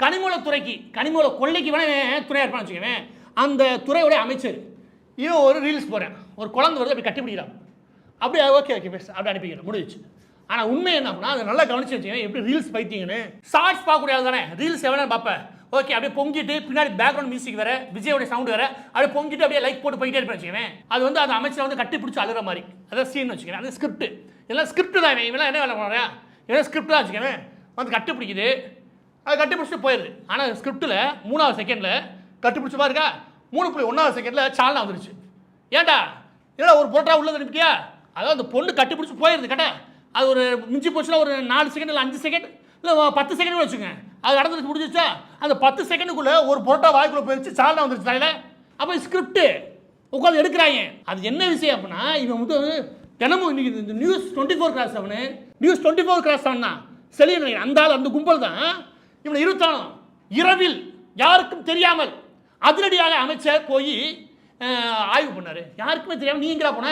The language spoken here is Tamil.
கனிமூலத்துறைக்கு கனிமூல கொள்ளைக்கு வேணா துறையாக இருப்பான்னு வச்சுக்கவேன். அந்த துறையோடைய அமைச்சர் இவன் ஒரு ரீல்ஸ் போகிறேன், ஒரு குழந்தை வருது அப்படி கட்டி பிடிக்கிறான், அப்படியே ஓகே ஓகே பேச அப்படி அனுப்பிக்கிறேன், முடிஞ்சிச்சு. ஆனால் உண்மை என்ன அப்படின்னா அதை நல்லா கவனிச்சு வச்சுக்கேன். எப்படி ரீல்ஸ் பைத்திங்கன்னு ஷார்ட்ஸ் பார்க்கக்கூடிய ஆள் தானே, ரீல்ஸ் எவ்வளோ பார்ப்பேன். ஓகே அப்படியே பொங்கிட்டு பின்னாடி பேக்ரவுண்ட் மியூசிக் வேற, விஜயோட சவுண்ட் வேற, அப்படியே பொங்கிட்டு அப்படியே லைக் போட்டு போயிட்டே இருப்பேன் வச்சுக்கவேன். அது வந்து அந்த அமைச்சரை வந்து கட்டி பிடிச்சி அழுகிற மாதிரி அதான் சீன் வச்சுக்கிறேன். அது ஸ்கிரிப்ட், இதெல்லாம் ஸ்கிரிப்ட் தான். இவெல்லாம் என்ன வேலை பண்ணுறேன், இதெல்லாம் ஸ்கிரிப்ட் தான் வச்சுக்கவேன். வந்து கட்டி பிடிக்குது, அது கட்டி பிடிச்சிட்டு போயிடுது. ஆனால் ஸ்கிரிப்டில் 3வது செகண்டில் கட்டி பிடிச்ச பாருக்கா, 3.1வது செகண்டில் சால்னா வந்துருச்சு. ஏன்டா ஏடா ஒரு போட்டா உள்ளது அனுப்பிட்டியா, அதாவது அந்த பொண்ணு கட்டி பிடிச்சி போயிடுது கேட்டா. அது ஒரு மிஞ்சி போச்சுன்னா ஒரு 4 செகண்ட் இல்லை 5 செகண்ட் இல்லை 10 செகண்ட் வச்சுங்க, அது நடந்துச்சு முடிஞ்சிச்சா. அந்த 10 செகண்டுக்குள்ளே ஒரு பொரோட்டா வாய்க்குள்ளே போயிடுச்சு, சால்னா வந்துருச்சு தலையில். அப்போ ஸ்கிரிப்ட் உட்காந்து எடுக்கிறாங்க. அது என்ன விஷயம் அப்படின்னா, இவன் வந்து தினமும் இன்னைக்கு இந்த நியூஸ் 24/7 நியூஸ் 24/7 தான் செலியன் நினைக்கிறேன். அந்த ஆள் அந்த கும்பல் தான் இவனை 24 இரவில் யாருக்கும் தெரியாமல் அதிரடியாக அமைச்சர் போய் ஆய்வு பண்ணாரு. யாருக்குமே தெரியாமல் நீங்களா போன